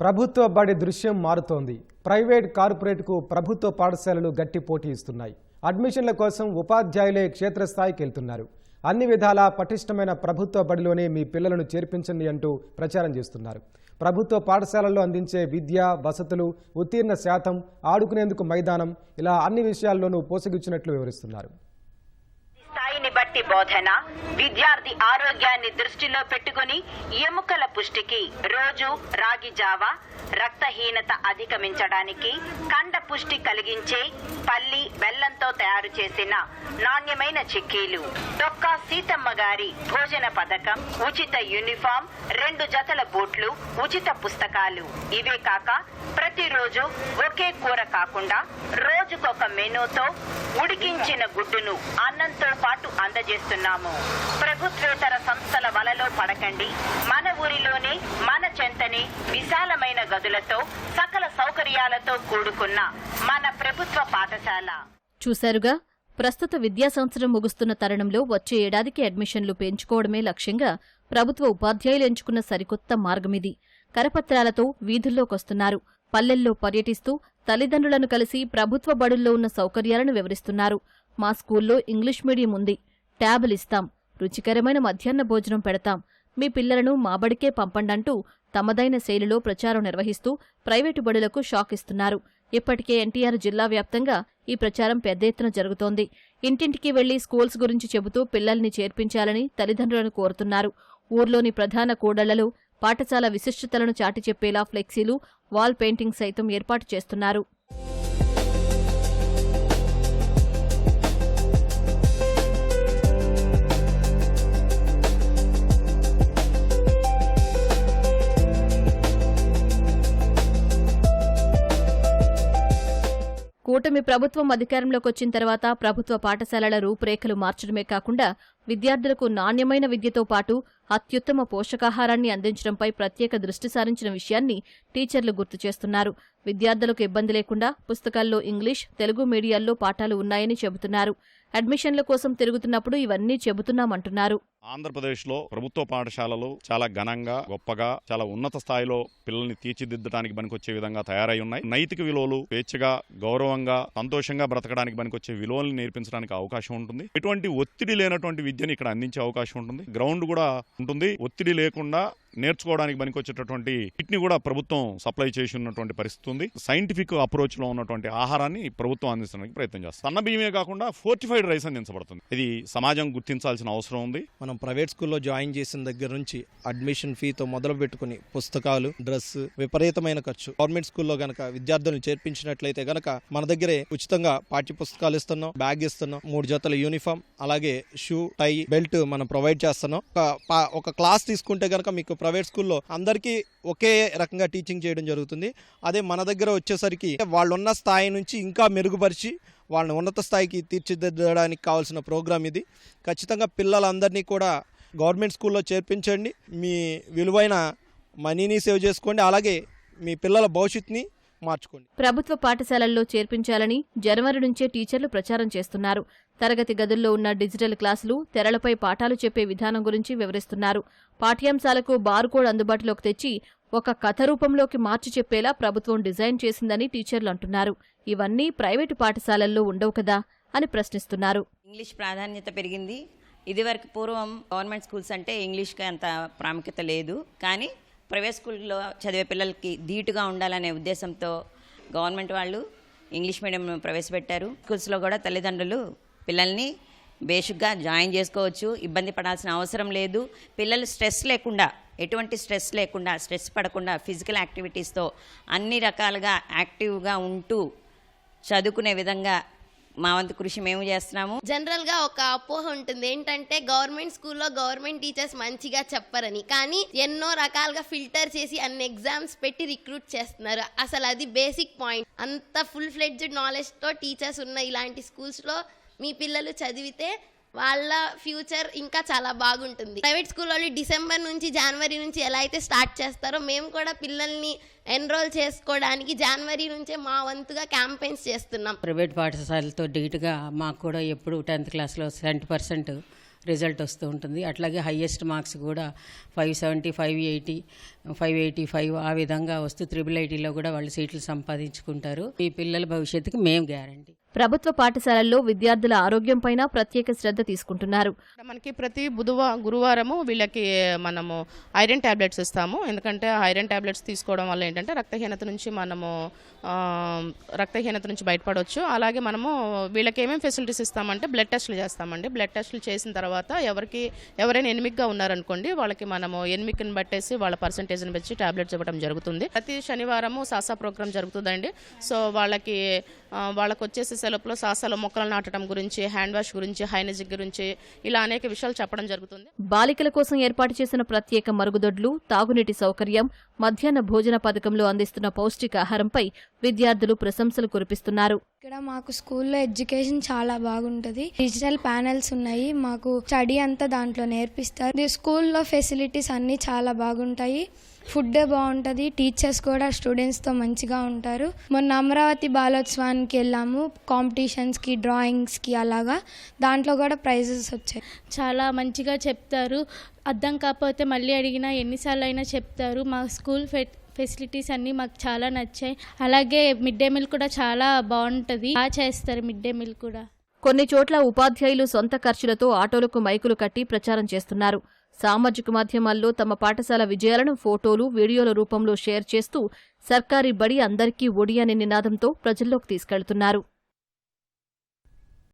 ప్రభుత్వ బడి దృశ్యం మారుతోంది. ప్రైవేట్ కార్పొరేట్కు ప్రభుత్వ పాఠశాలలు గట్టి పోటీ ఇస్తున్నాయి. అడ్మిషన్ల కోసం ఉపాధ్యాయులే క్షేత్రస్థాయికి వెళ్తున్నారు. అన్ని విధాలా పటిష్టమైన ప్రభుత్వ బడిలోనే మీ పిల్లలను చేర్పించండి అంటూ ప్రచారం చేస్తున్నారు. ప్రభుత్వ పాఠశాలల్లో అందించే విద్య, వసతులు, ఉత్తీర్ణ శాతం, ఆడుకునేందుకు మైదానం ఇలా అన్ని విషయాల్లోనూ పోసగిచ్చినట్లు వివరిస్తున్నారు. స్థాయిని బట్టి బోధన, విద్యార్థి ఆరోగ్యాన్ని దృష్టిలో పెట్టుకుని ఎముకల పుష్టికి రోజు రాగి జావా, రక్తహీనత అధిగమించడానికి కండ పుష్టి కలిగించే పల్లి బెల్లంతో తయారు చేసిన నాణ్యమైన చిక్కీలు, డొక్కా సీతమ్మ గారి భోజన పథకం, ఉచిత యూనిఫామ్, 2 జతల బూట్లు, ఉచిత పుస్తకాలు. ఇవే కాక ప్రతిరోజు ఒకే కూర కాకుండా రోజుకొక మెనూతో ఉడికించిన గుడ్డును అన్నంతో పాటు అందజేస్తున్నాము. ప్రభుత్వేతర సంస్థల వలలో పడకండి. మన ఊరిలోనే మన చెంతనే విశాలమైన గదులతో సకల సౌకర్యాలతో కూడుకున్న మన ప్రభుత్వ పాఠశాల. చూశారుగా, ప్రస్తుత విద్యా సంవత్సరం ముగుస్తున్న తరుణంలో వచ్చే ఏడాదికి అడ్మిషన్లు పెంచుకోవడమే లక్ష్యంగా ప్రభుత్వ ఉపాధ్యాయులు ఎంచుకున్న సరికొత్త మార్గమిది. కరపత్రాలతో వీధుల్లోకొస్తున్నారు. పల్లెల్లో పర్యటిస్తూ తల్లిదండ్రులను కలిసి ప్రభుత్వ బడుల్లో ఉన్న సౌకర్యాలను వివరిస్తున్నారు. మా స్కూల్లో ఇంగ్లీష్ మీడియం ఉంది, ట్యాబులిస్తాం, రుచికరమైన మధ్యాహ్న భోజనం పెడతాం, మీ పిల్లలను మా బడికే పంపండంటూ తమదైన శైలిలో ప్రచారం నిర్వహిస్తూ ప్రైవేటు బడులకు షాక్ ఇస్తున్నారు. ఇప్పటికే ఎన్టీఆర్ జిల్లా వ్యాప్తంగా ఈ ప్రచారం పెద్ద ఎత్తున జరుగుతోంది. ఇంటింటికి వెళ్లి స్కూల్స్ గురించి చెబుతూ పిల్లల్ని చేర్పించాలని తల్లిదండ్రులను కోరుతున్నారు. ఊర్లోని ప్రధాన కూడళ్లలో పాఠశాల విశిష్టతలను చాటి చెప్పేలా ఫ్లెక్సీలు, వాల్ పెయింటింగ్ సైతం ఏర్పాటు చేస్తున్నారు. కూటమి ప్రభుత్వం అధికారంలోకి వచ్చిన తర్వాత ప్రభుత్వ పాఠశాలల రూపురేఖలు మార్చడమే కాకుండా విద్యార్థులకు నాణ్యమైన విద్యతో పాటు అత్యుత్తమ పోషకాహారాన్ని అందించడంపై ప్రత్యేక దృష్టి సారించిన విషయాన్ని టీచర్లు గుర్తు చేస్తున్నారు. విద్యార్థులకు ఇబ్బంది లేకుండా పుస్తకాల్లో ఇంగ్లీష్, తెలుగు మీడియాల్లో పాఠాలు ఉన్నాయని చెబుతున్నారు. అడ్మిషన్ల కోసం తిరుగుతున్నప్పుడు ఇవన్నీ చెబుతున్నామంటున్నారు. ఆంధ్రప్రదేశ్లో ప్రభుత్వ పాఠశాలలు చాలా ఘనంగా, గొప్పగా, చాలా ఉన్నత స్థాయిలో పిల్లల్ని తీర్చిదిద్దడానికి పనికొచ్చే విధంగా తయారై ఉన్నాయి. నైతిక విలువలు, స్వేచ్ఛగా, గౌరవంగా, సంతోషంగా బ్రతకడానికి పనికొచ్చే విలువలను నేర్పించడానికి అవకాశం ఉంటుంది. ఎటువంటి ఒత్తిడి లేనటువంటి విద్యను ఇక్కడ అందించే అవకాశం ఉంటుంది. గ్రౌండ్ కూడా ఉంటుంది. ఒత్తిడి లేకుండా నేర్చుకోవడానికి పనికొచ్చేటటువంటి కిట్ని కూడా ప్రభుత్వం సప్లై చేసి ఉన్నటువంటి పరిస్థితి ఉంది. సైంటిఫిక్ అప్రోచ్ లో ఉన్నటువంటి ఆహారాన్ని ప్రభుత్వం అందించడానికి ప్రయత్నం చేస్తుంది. సన్న బియ్యమే కాకుండా ఫోర్టిఫైడ్ రైస్ అందించబడుతుంది. ఇది సమాజం గుర్తించాల్సిన అవసరం ఉంది. మనం ప్రైవేట్ స్కూల్లో జాయిన్ చేసిన దగ్గర నుంచి అడ్మిషన్ ఫీతో మొదలు పెట్టుకుని పుస్తకాలు, డ్రెస్, విపరీతమైన ఖర్చు. గవర్నమెంట్ స్కూల్లో గనక విద్యార్థులను చేర్పించినట్లయితే గనక మన దగ్గరే ఉచితంగా పాఠ్య పుస్తకాలు ఇస్తున్నాం, బ్యాగ్ ఇస్తున్నాం, 3 జతల యూనిఫామ్, అలాగే షూ, టై, బెల్ట్ మనం ప్రొవైడ్ చేస్తున్నాం. ఒక క్లాస్ తీసుకుంటే గనక మీకు ప్రైవేట్ స్కూల్లో అందరికీ ఒకే రకంగా టీచింగ్ చేయడం జరుగుతుంది. అదే మన దగ్గర వచ్చేసరికి వాళ్ళున్న స్థాయి నుంచి ఇంకా మెరుగుపరిచి వాళ్ళని ఉన్నత స్థాయికి తీర్చిదిద్దడానికి కావాల్సిన ప్రోగ్రామ్ ఇది. ఖచ్చితంగా పిల్లలందరినీ కూడా గవర్నమెంట్ స్కూల్లో చేర్పించండి. మీ విలువైన మనీని సేవ్ చేసుకోండి, అలాగే మీ పిల్లల భవిష్యత్తుని మార్చుకోండి. ప్రభుత్వ పాఠశాలల్లో చేర్పించాలని జనవరి నుంచే టీచర్లు ప్రచారం చేస్తున్నారు. తరగతి గదుల్లో ఉన్న డిజిటల్ క్లాసులు, తెరలపై పాఠాలు చెప్పే విధానం గురించి వివరిస్తున్నారు. పాఠ్యాంశాలకు బార్కోడ్ అందుబాటులోకి తెచ్చి ఒక కథ రూపంలోకి మార్చి చెప్పేలా ప్రభుత్వం డిజైన్ చేసిందని టీచర్లు అంటున్నారు. ఇవన్నీ ప్రైవేటు పాఠశాలల్లో ఉండవు కదా అని ప్రశ్నిస్తున్నారు. ఇంగ్లీష్ ప్రాధాన్యత పెరిగింది. ఇదివరకు పూర్వం గవర్నమెంట్ స్కూల్స్ అంటే ఇంగ్లీష్కి అంత ప్రాముఖ్యత లేదు. కానీ ప్రైవేట్ స్కూల్లో చదివే పిల్లలకి ధీటుగా ఉండాలనే ఉద్దేశంతో గవర్నమెంట్ వాళ్ళు ఇంగ్లీష్ మీడియం ప్రవేశపెట్టారు. స్కూల్స్లో కూడా తల్లిదండ్రులు పిల్లల్ని బేసిక్గా జాయిన్ చేసుకోవచ్చు, ఇబ్బంది పడాల్సిన అవసరం లేదు. పిల్లలు స్ట్రెస్ లేకుండా, ఎటువంటి స్ట్రెస్ లేకుండా, స్ట్రెస్ పడకుండా ఫిజికల్ యాక్టివిటీస్తో అన్ని రకాలుగా యాక్టివ్గా ఉంటూ చదువుకునే విధంగా మా వంతు కృషి మేము చేస్తున్నాము. జనరల్ గా ఒక అపోహ ఉంటుంది, ఏంటంటే గవర్నమెంట్ స్కూల్లో గవర్నమెంట్ టీచర్స్ మంచిగా చెప్పరని. కానీ ఎన్నో రకాలుగా ఫిల్టర్ చేసి అన్ని ఎగ్జామ్స్ పెట్టి రిక్రూట్ చేస్తున్నారు. అసలు అది బేసిక్ పాయింట్. అంత ఫుల్ ఫ్లెడ్జ్డ్ నాలెడ్జ్ తో టీచర్స్ ఉన్న ఇలాంటి స్కూల్స్ లో మీ పిల్లలు చదివితే వాళ్ళ ఫ్యూచర్ ఇంకా చాలా బాగుంటుంది. ప్రైవేట్ స్కూల్ వాళ్ళు డిసెంబర్ నుంచి జనవరి నుంచి ఎలా అయితే స్టార్ట్ చేస్తారో మేము కూడా పిల్లల్ని ఎన్రోల్ చేసుకోవడానికి జనవరి నుంచే మా వంతుగా క్యాంపెయిన్స్ చేస్తున్నాం. ప్రైవేట్ పాఠశాలతో ధీటుగా మాకు కూడా ఎప్పుడు 10th క్లాస్లో 70% రిజల్ట్ వస్తూ ఉంటుంది. అట్లాగే హయ్యెస్ట్ మార్క్స్ కూడా 570, 580, 585 ఆ విధంగా వస్తూ IIITలో కూడా వాళ్ళు సీట్లు సంపాదించుకుంటారు. ఈ పిల్లల భవిష్యత్తుకి మేము గ్యారంటీ. ప్రభుత్వ పాఠశాలల్లో విద్యార్థుల ఆరోగ్యంపైన ప్రత్యేక శ్రద్ధ తీసుకుంటున్నారు. మనకి ప్రతి గురువారము వీళ్ళకి మనము ఐరన్ టాబ్లెట్స్ ఇస్తాము. ఎందుకంటే ఐరన్ టాబ్లెట్స్ తీసుకోవడం వల్ల ఏంటంటే రక్తహీనత నుంచి బయటపడవచ్చు. అలాగే మనము వీళ్ళకి ఏమేమి ఫెసిలిటీస్ ఇస్తామంటే బ్లడ్ టెస్టులు చేస్తామండి. బ్లడ్ టెస్టులు చేసిన తర్వాత ఎవరైనా ఎనిమిక్గా ఉన్నారనుకోండి, వాళ్ళకి మనము ఎనిమిక్ని బట్టేసి వాళ్ళ పర్సంటేజ్ని బట్టి టాబ్లెట్స్ ఇవ్వడం జరుగుతుంది. ప్రతి శనివారము సాసా ప్రోగ్రామ్ జరుగుతుందండి. సో వాళ్ళకి వచ్చేసి సెలవులో సాసాలో మొక్కలు నాటడం గురించి, హ్యాండ్ వాష్ గురించి, హైనజిక్ గురించి ఇలా అనేక విషయాలు చెప్పడం జరుగుతుంది. బాలికల కోసం ఏర్పాటు చేసిన ప్రత్యేక మరుగుదొడ్లు, తాగునీటి సౌకర్యం, మధ్యాహ్న భోజన పథకంలో అందిస్తున్న పౌష్టికాహారంపై విద్యార్థులు ప్రశంసలు కురిపిస్తున్నారు. ఇక్కడ మాకు స్కూల్లో ఎడ్యుకేషన్ చాలా బాగుంటుంది. డిజిటల్ ప్యానెల్స్ ఉన్నాయి. మాకు స్టడీ అంతా దాంట్లో నేర్పిస్తారు. స్కూల్లో ఫెసిలిటీస్ అన్నీ చాలా బాగుంటాయి. ఫుడ్ బాగుంటుంది. టీచర్స్ కూడా స్టూడెంట్స్తో మంచిగా ఉంటారు. మొన్న అమరావతి బాలోత్సవానికి వెళ్ళాము, కాంపిటీషన్స్కి, డ్రాయింగ్స్కి, అలాగా దాంట్లో కూడా ప్రైజెస్ వచ్చాయి. చాలా మంచిగా చెప్తారు. అర్థం కాకపోతే మళ్ళీ అడిగినా ఎన్నిసార్లు అయినా చెప్తారు. మా స్కూల్ ఫెసిలిటీస్ అన్నీ మాకు చాలా నచ్చాయి. అలాగే మిడ్ డే మీల్ కూడా చాలా బాగుంటుంది. బాగా చేస్తారు మిడ్ డే మీల్ కూడా. కొన్ని చోట్ల ఉపాధ్యాయులు సొంత ఖర్చులతో ఆటోలకు మైకులు కట్టి ప్రచారం చేస్తున్నారు. సామాజిక మాధ్యమాల్లో తమ పాఠశాల విజయాలను ఫోటోలు, వీడియోల రూపంలో షేర్ చేస్తూ సర్కారీ బడి అందరికీ ఒడి అనే నినాదంతో ప్రజల్లోకి తీసుకెళ్తున్నారు.